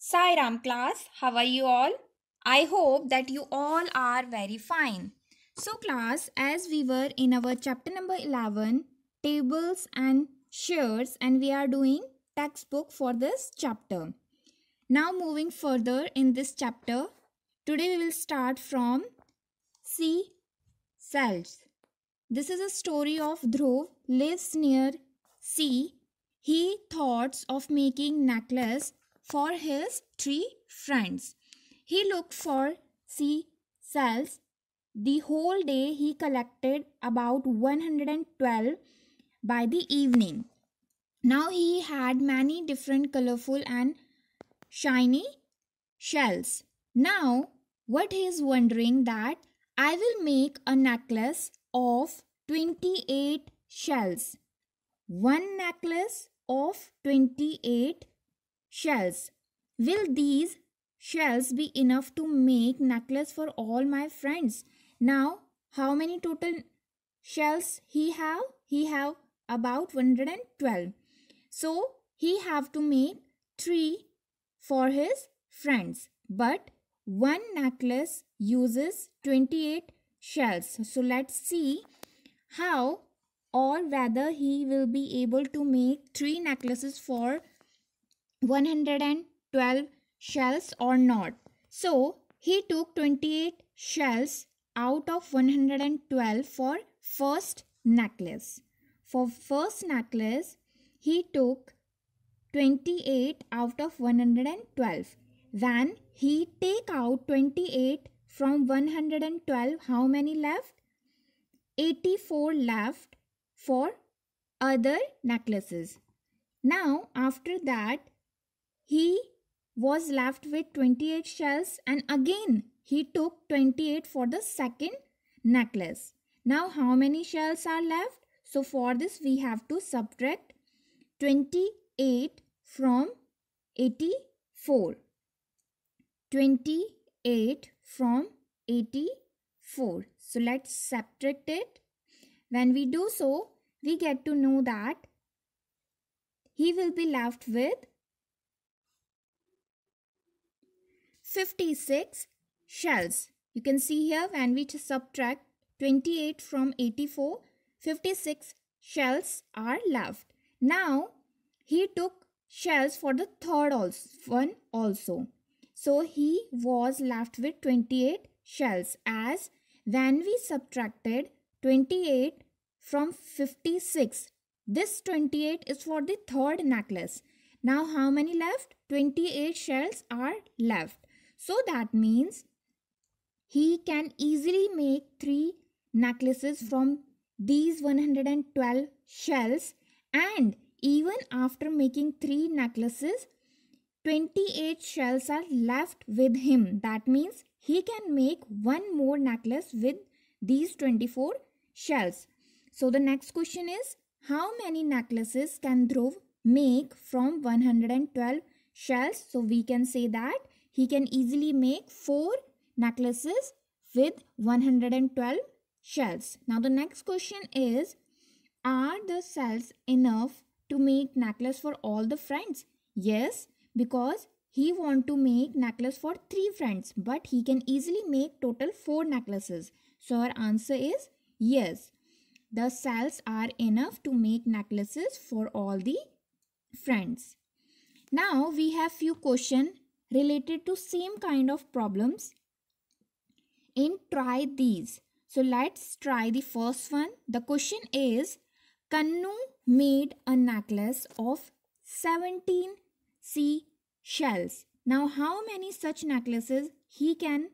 Sai Ram class, how are you all? I hope that you all are very fine. So class, as we were in our chapter number 11, tables and shares, and we are doing textbook for this chapter. Now moving further in this chapter, today we will start from sea cells. This is a story of Dhruv lives near sea. He thoughts of making necklace for his three friends. He looked for sea cells. The whole day he collected about 112 by the evening. Now he had many different colorful and shiny shells. Now what he is wondering that I will make a necklace of 28 shells. One necklace of 28 shells. Will these shells be enough to make necklace for all my friends? Now, how many total shells he have? He have about 112. So, he have to make 3 for his friends. But one necklace uses 28 shells. So, let's see how or whether he will be able to make 3 necklaces for 112 shells or not. So he took 28 shells out of 112 for first necklace. For first necklace he took 28 out of 112. When he take out 28 from 112, how many left? 84 left for other necklaces. Now after that he was left with 28 shells, and again he took 28 for the second necklace. Now how many shells are left? So for this we have to subtract 28 from 84. 28 from 84. So let's subtract it. When we do so, we get to know that he will be left with 56 shells. You can see here when we subtract 28 from 84, 56 shells are left. Now he took shells for the third one also. So he was left with 28 shells, as when we subtracted 28 from 56, this 28 is for the third necklace. Now how many left? 28 shells are left. So that means he can easily make 3 necklaces from these 112 shells, and even after making 3 necklaces, 28 shells are left with him. That means he can make one more necklace with these 24 shells. So the next question is, how many necklaces can Dhruv make from 112 shells? So we can say that he can easily make 4 necklaces with 112 shells. Now the next question is, are the shells enough to make necklace for all the friends? Yes, because he want to make necklace for 3 friends, but he can easily make total 4 necklaces. So our answer is yes. The shells are enough to make necklaces for all the friends. Now we have few questions related to same kind of problems in try these. So let's try the first one. The question is, Kannu made a necklace of 17 sea shells. Now how many such necklaces he can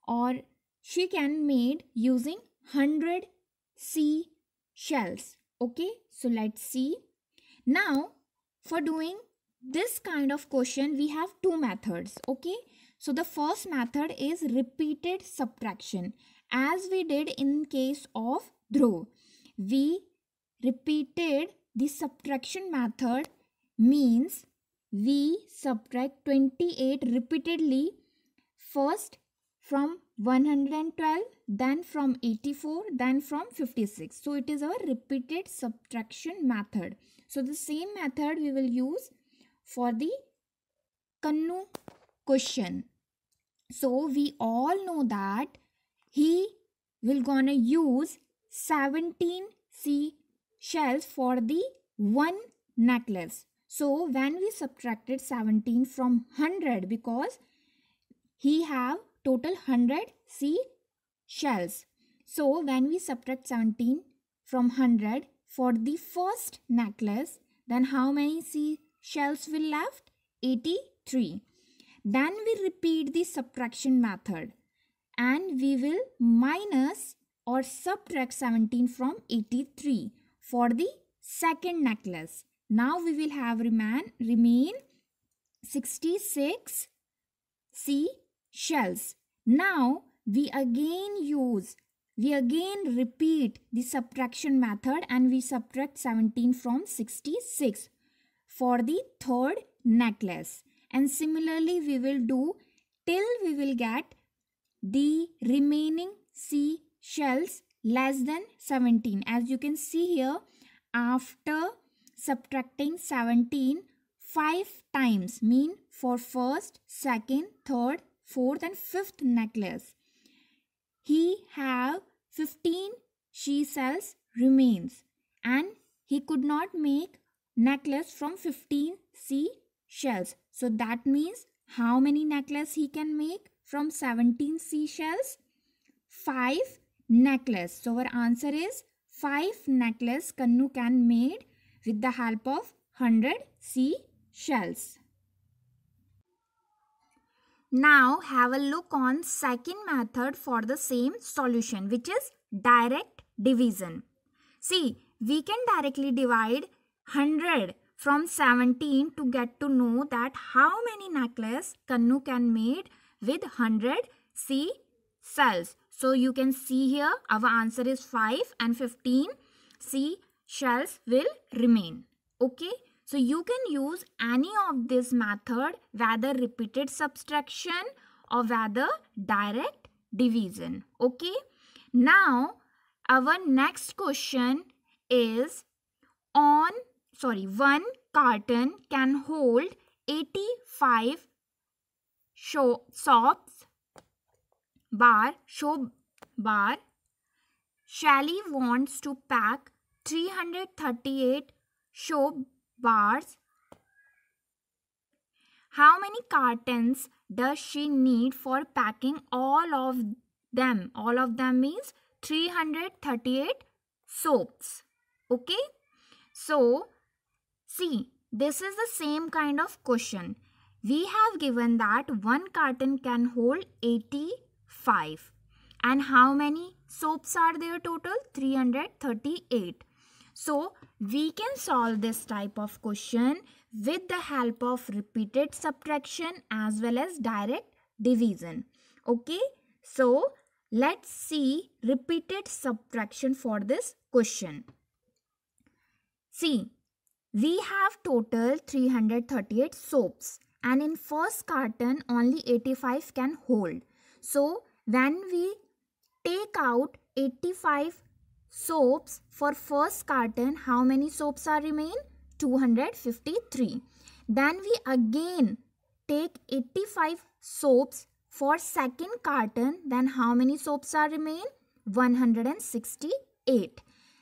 or she can made using 100 sea shells? Okay, so let's see. Now for doing this kind of question we have 2 methods. Okay, so the first method is repeated subtraction, as we did in case of Dhruv. We repeated the subtraction method, means we subtract 28 repeatedly, first from 112, then from 84, then from 56. So it is our repeated subtraction method. So the same method we will use for the Kannu question. So we all know that he will gonna use 17 seashells for the one necklace. So when we subtracted 17 from 100, because he have total 100 seashells. So when we subtract 17 from 100 for the first necklace, then how many seashells will left? 83. Then we repeat the subtraction method and we will minus or subtract 17 from 83 for the second necklace. Now we will have remain 66 seashells. Now we again repeat the subtraction method and we subtract 17 from 66 for the third necklace. And similarly we will do till we will get the remaining seashells less than 17. As you can see here, after subtracting 17 5 times, mean for first, second, third, fourth and fifth necklace, he have 15 seashells remains and he could not make necklace from 15 seashells. So that means how many necklace he can make from 17 seashells? 5 necklace. So our answer is 5 necklace Kannu can made with the help of 100 seashells. Now have a look on second method for the same solution, which is direct division. See, we can directly divide 100 from 17 to get to know that how many necklace Kannu can made with 100 seashells. So you can see here our answer is 5 and 15 seashells will remain. Okay. So you can use any of this method, whether repeated subtraction or whether direct division. Okay. Now our next question is one carton can hold 85 soap bar. Shelly wants to pack 338 soap bars. How many cartons does she need for packing all of them? All of them means 338 soaps. Okay. So, see, this is the same kind of question. We have given that one carton can hold 85. And how many soaps are there total? 338. So, we can solve this type of question with the help of repeated subtraction as well as direct division. Okay. So, let's see repeated subtraction for this question. See, we have total 338 soaps and in first carton only 85 can hold. So, when we take out 85 soaps for first carton, how many soaps are remain? 253. Then we again take 85 soaps for second carton, then how many soaps are remain? 168.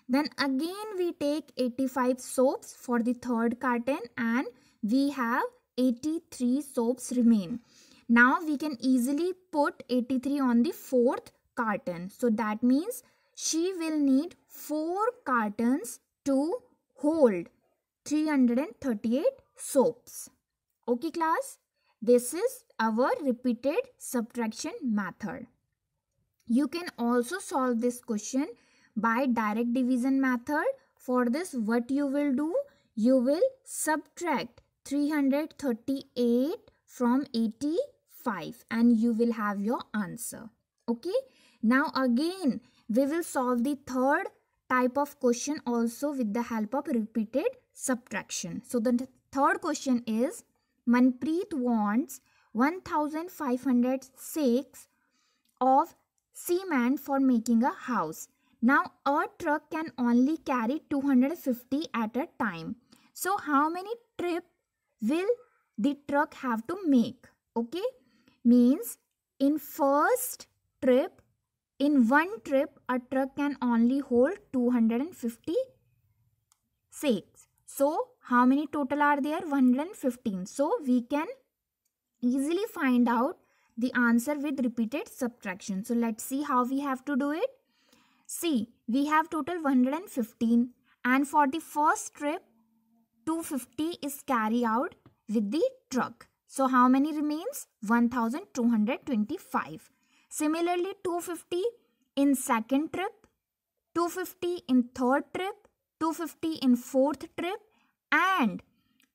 Then again we take 85 soaps for the third carton and we have 83 soaps remain. Now we can easily put 83 on the fourth carton. So that means she will need 4 cartons to hold 338 soaps. Okay class, this is our repeated subtraction method. You can also solve this question by direct division method. For this, what you will do? You will subtract 338 from 85 and you will have your answer. Okay. Now again, we will solve the third type of question also with the help of repeated subtraction. So the third question is, Manpreet wants 1500 sacks of cement for making a house. Now a truck can only carry 250 at a time. So how many trips will the truck have to make? Okay, means in first trip, in one trip, a truck can only hold 250 sacks. So how many total are there? 115. So we can easily find out the answer with repeated subtraction. So let's see how we have to do it. See, we have total 115, and for the first trip 250 is carried out with the truck. So how many remains? 1225. Similarly, 250 in second trip, 250 in third trip, 250 in fourth trip, and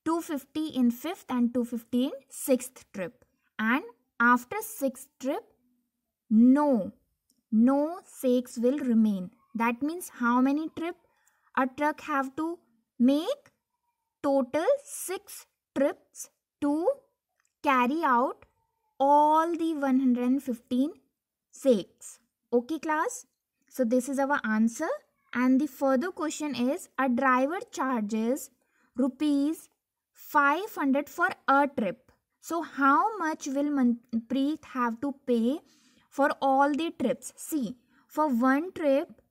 250 in fifth and 250 in sixth trip. And after sixth trip, no sacks will remain. That means how many trip a truck have to make? Total 6 trips to carry out all the 115 sacks. Okay class? So this is our answer, and the further question is, a driver charges rupees 500 for a trip. So how much will Manpreet have to pay for all the trips? See, for one trip,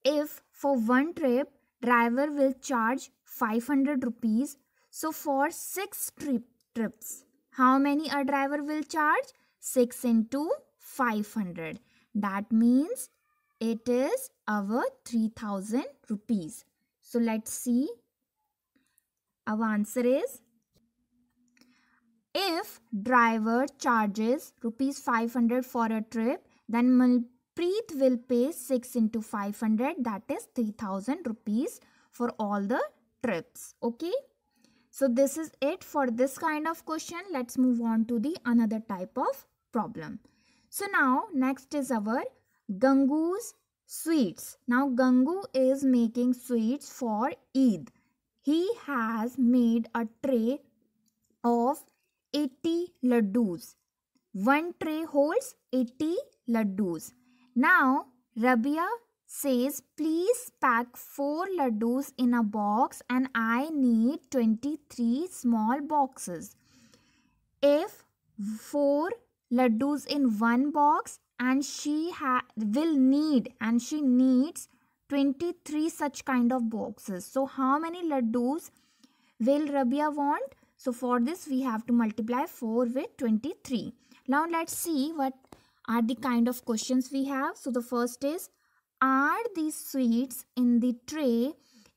if for one trip driver will charge 500 rupees, so for 6 trips, how many a driver will charge? 6 into 500. That means it is our 3000 rupees. So let's see. Our answer is, if driver charges rupees 500 for a trip, then Manpreet will pay 6 into 500, that is 3000 rupees for all the trips. Okay, so this is it for this kind of question. Let's move on to the another type of problem. So now next is our Gangu's sweets. Now Gangu is making sweets for Eid. He has made a tray of 80 laddus. One tray holds 80 laddus. Now Rabia says, please pack 4 laddus in a box and I need 23 small boxes. If 4 laddus in one box and she needs 23 such kind of boxes. So how many laddus will Rabia want? So for this we have to multiply 4 with 23. Now let's see what are the kind of questions we have. So the first is, are these sweets in the tray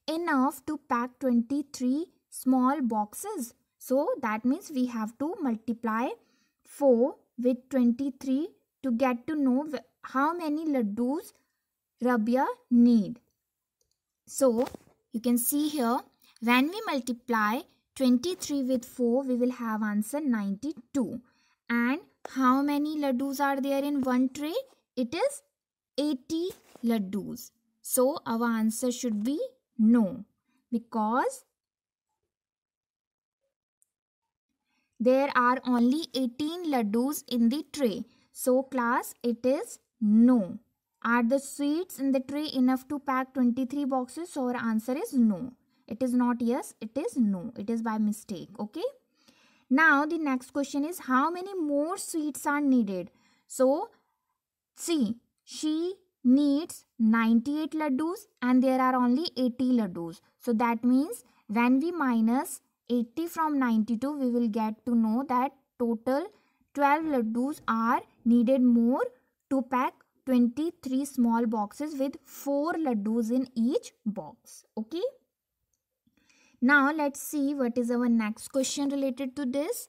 enough to pack 23 small boxes? So that means we have to multiply 4 with 23 to get to know how many laddus Rabia need. So you can see here, when we multiply 23 with 4, we will have answer 92. And how many laddus are there in one tray? It is 80 laddus. So our answer should be no, because there are only 18 laddus in the tray. So class, it is no. Are the sweets in the tray enough to pack 23 boxes? So our answer is no. It is not yes, it is no. It is by mistake. Okay. Now the next question is, how many more sweets are needed? So see, she needs 98 laddus and there are only 80 laddus. So that means when we minus 80 from 92, we will get to know that total 12 laddus are needed more to pack 23 small boxes with 4 laddus in each box. Okay. Now let's see what is our next question related to this.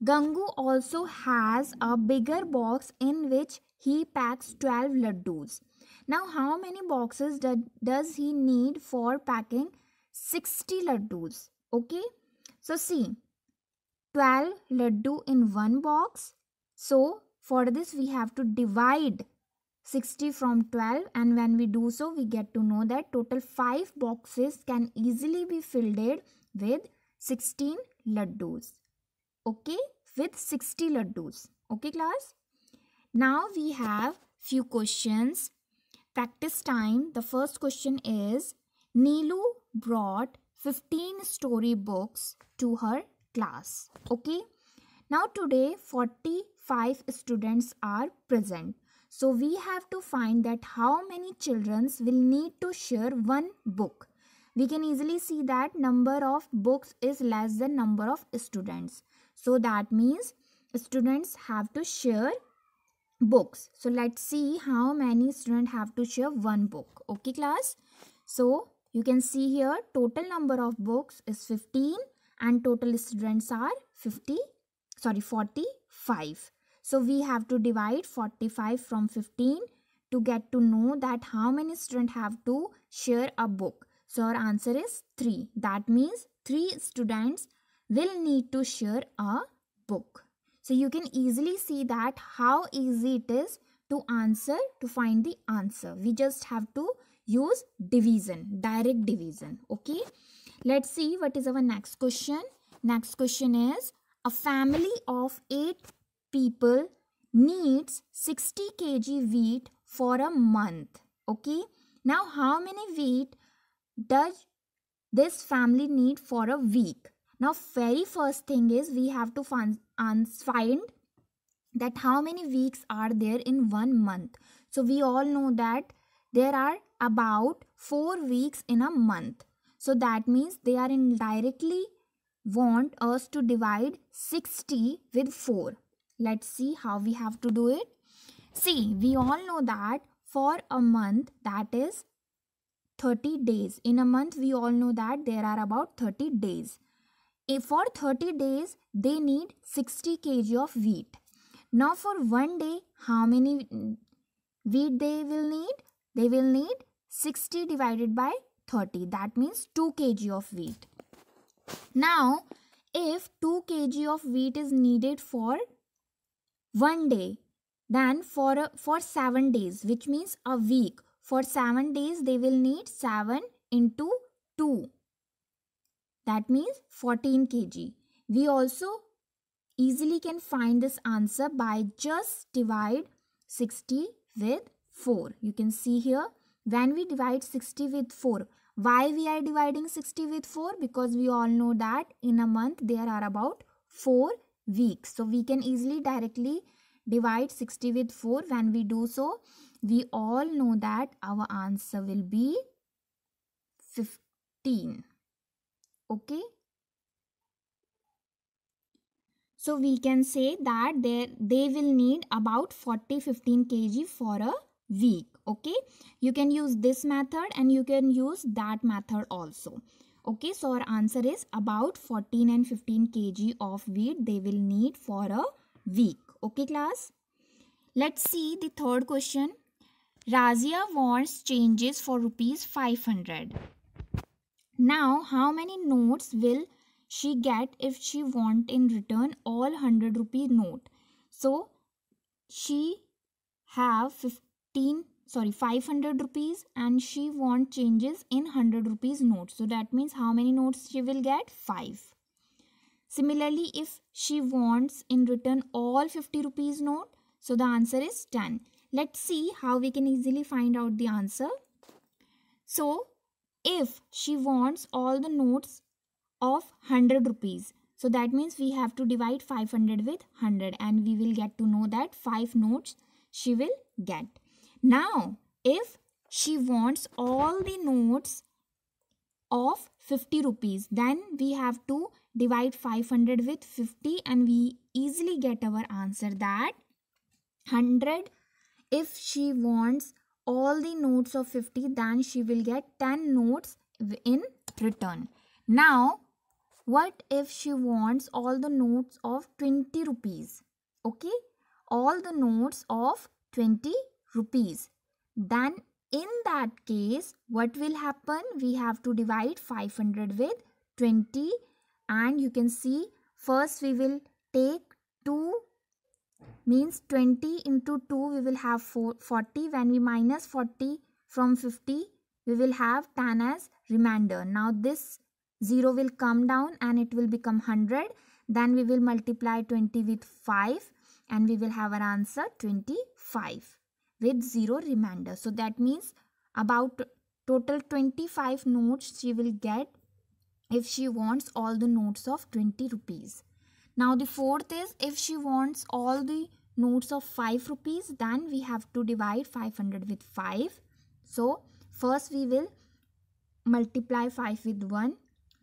Gangu also has a bigger box in which he packs 12 laddus. Now how many boxes does he need for packing 60 laddus? Okay. So see, 12 laddu in one box. So for this we have to divide 60 from 12, and when we do so, we get to know that total 5 boxes can easily be filled with 16 laddus. Okay, with 60 laddus. Okay class. Now we have few questions. Practice time. The first question is, Neelu brought 15 story books to her class. Okay. Now today 45 students are present. So we have to find that how many children will need to share one book. We can easily see that number of books is less than number of students. So that means students have to share books. So let's see how many students have to share one book. Okay class. So you can see here total number of books is 15 and total students are 45. So we have to divide 45 from 15 to get to know that how many students have to share a book. So our answer is 3. That means 3 students will need to share a book. So you can easily see that how easy it is to find the answer. We just have to use division, direct division. Okay. Let's see what is our next question. Next question is, a family of 8 people needs 60 kg wheat for a month. Okay. Now how many wheat does this family need for a week? Now very first thing is we have to find that how many weeks are there in 1 month. So we all know that there are about 4 weeks in a month. So that means they are indirectly want us to divide 60 with 4. Let's see how we have to do it. See, we all know that for a month that is 30 days. In a month we all know that there are about 30 days. If for 30 days they need 60 kg of wheat. Now for one day how many wheat they will need? They will need 60 divided by 30. That means 2 kg of wheat. Now if 2 kg of wheat is needed for one day, then for 7 days, which means a week, for 7 days they will need 7 into 2. That means 14 kg. We also easily can find this answer by just divide 60 with 4. You can see here when we divide 60 with 4. Why we are dividing 60 with 4? Because we all know that in a month there are about 4 weeks. So we can easily directly divide 60 with 4. When we do so, we all know that our answer will be 15. Okay. So we can say that they will need about 15 kg for a week. Okay. You can use this method and you can use that method also. Okay. So our answer is about 14 and 15 kg of wheat they will need for a week. Okay class. Let's see the third question. Razia wants changes for rupees 500. Now how many notes will she get if she want in return all 100 rupee note? So she have 500 rupees and she want changes in 100 rupees notes. So that means how many notes she will get? 5. Similarly, if she wants in return all 50 rupees note, so the answer is 10. Let's see how we can easily find out the answer. So if she wants all the notes of 100 rupees, so that means we have to divide 500 with 100 and we will get to know that 5 notes she will get. Now if she wants all the notes of 50 rupees, then we have to divide 500 with 50 and we easily get our answer that 100. If she wants all the notes of 50, then she will get 10 notes in return. Now what if she wants all the notes of 20 rupees? Okay, all the notes of 20 rupees. Then in that case, what will happen? We have to divide 500 with 20 and you can see first we will take 2 means 20 into 2 we will have 40. When we minus 40 from 50 we will have 10 as remainder. Now this 0 will come down and it will become 100. Then we will multiply 20 with 5 and we will have our answer 25 with 0 remainder. So that means about total 25 notes she will get if she wants all the notes of 20 rupees. Now the fourth is, if she wants all the notes of 5 rupees, then we have to divide 500 with 5. So first we will multiply 5 with 1.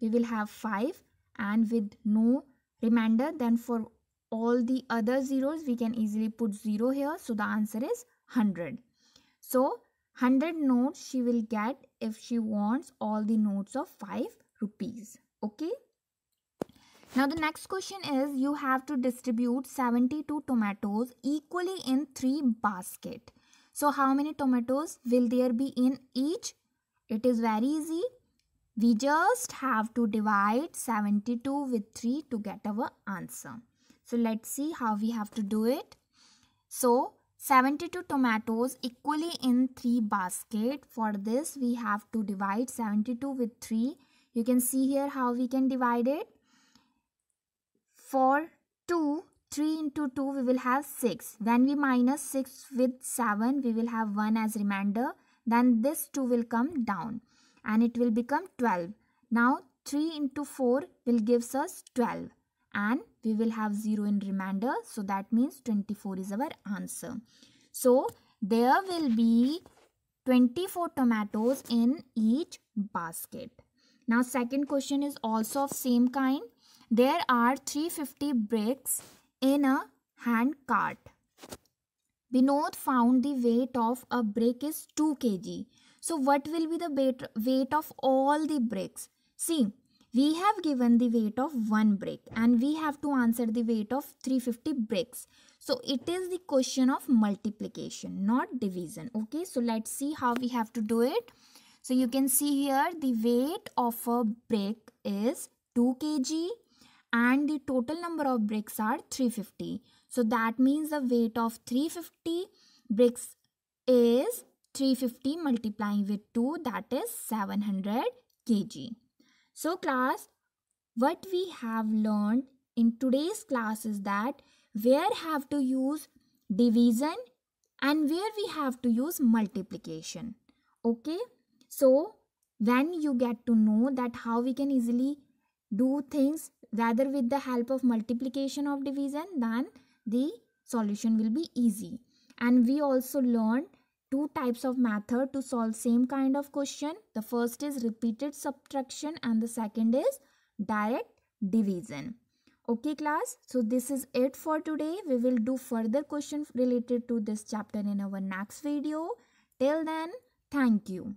We will have 5 and with no remainder. Then for all the other zeros we can easily put 0 here. So the answer is 100. So 100 notes she will get if she wants all the notes of 5 rupees. Okay. Now the next question is, you have to distribute 72 tomatoes equally in 3 baskets. So how many tomatoes will there be in each? It is very easy. We just have to divide 72 with 3 to get our answer. So let's see how we have to do it. So 72 tomatoes equally in 3 baskets. For this we have to divide 72 with 3. You can see here how we can divide it. For 2, 3 into 2 we will have 6. When we minus 6 with 7, we will have 1 as remainder. Then this 2 will come down and it will become 12. Now 3 into 4 will give us 12 and we will have 0 in remainder. So that means 24 is our answer. So there will be 24 tomatoes in each basket. Now second question is also of same kind. There are 350 bricks in a hand cart. Binod found the weight of a brick is 2 kg. So what will be the weight of all the bricks? See, we have given the weight of one brick and we have to answer the weight of 350 bricks. So it is the question of multiplication, not division. Okay, so let's see how we have to do it. So you can see here the weight of a brick is 2 kg. And the total number of bricks are 350. So that means the weight of 350 bricks is 350 multiplying with 2, that is 700 kg. So class, what we have learned in today's class is that where have to use division and where we have to use multiplication. Okay, so when you get to know that how we can easily do things rather with the help of multiplication of division, then the solution will be easy. And we also learned 2 types of method to solve same kind of question. The first is repeated subtraction and the second is direct division. Okay class, so this is it for today. We will do further questions related to this chapter in our next video. Till then, thank you.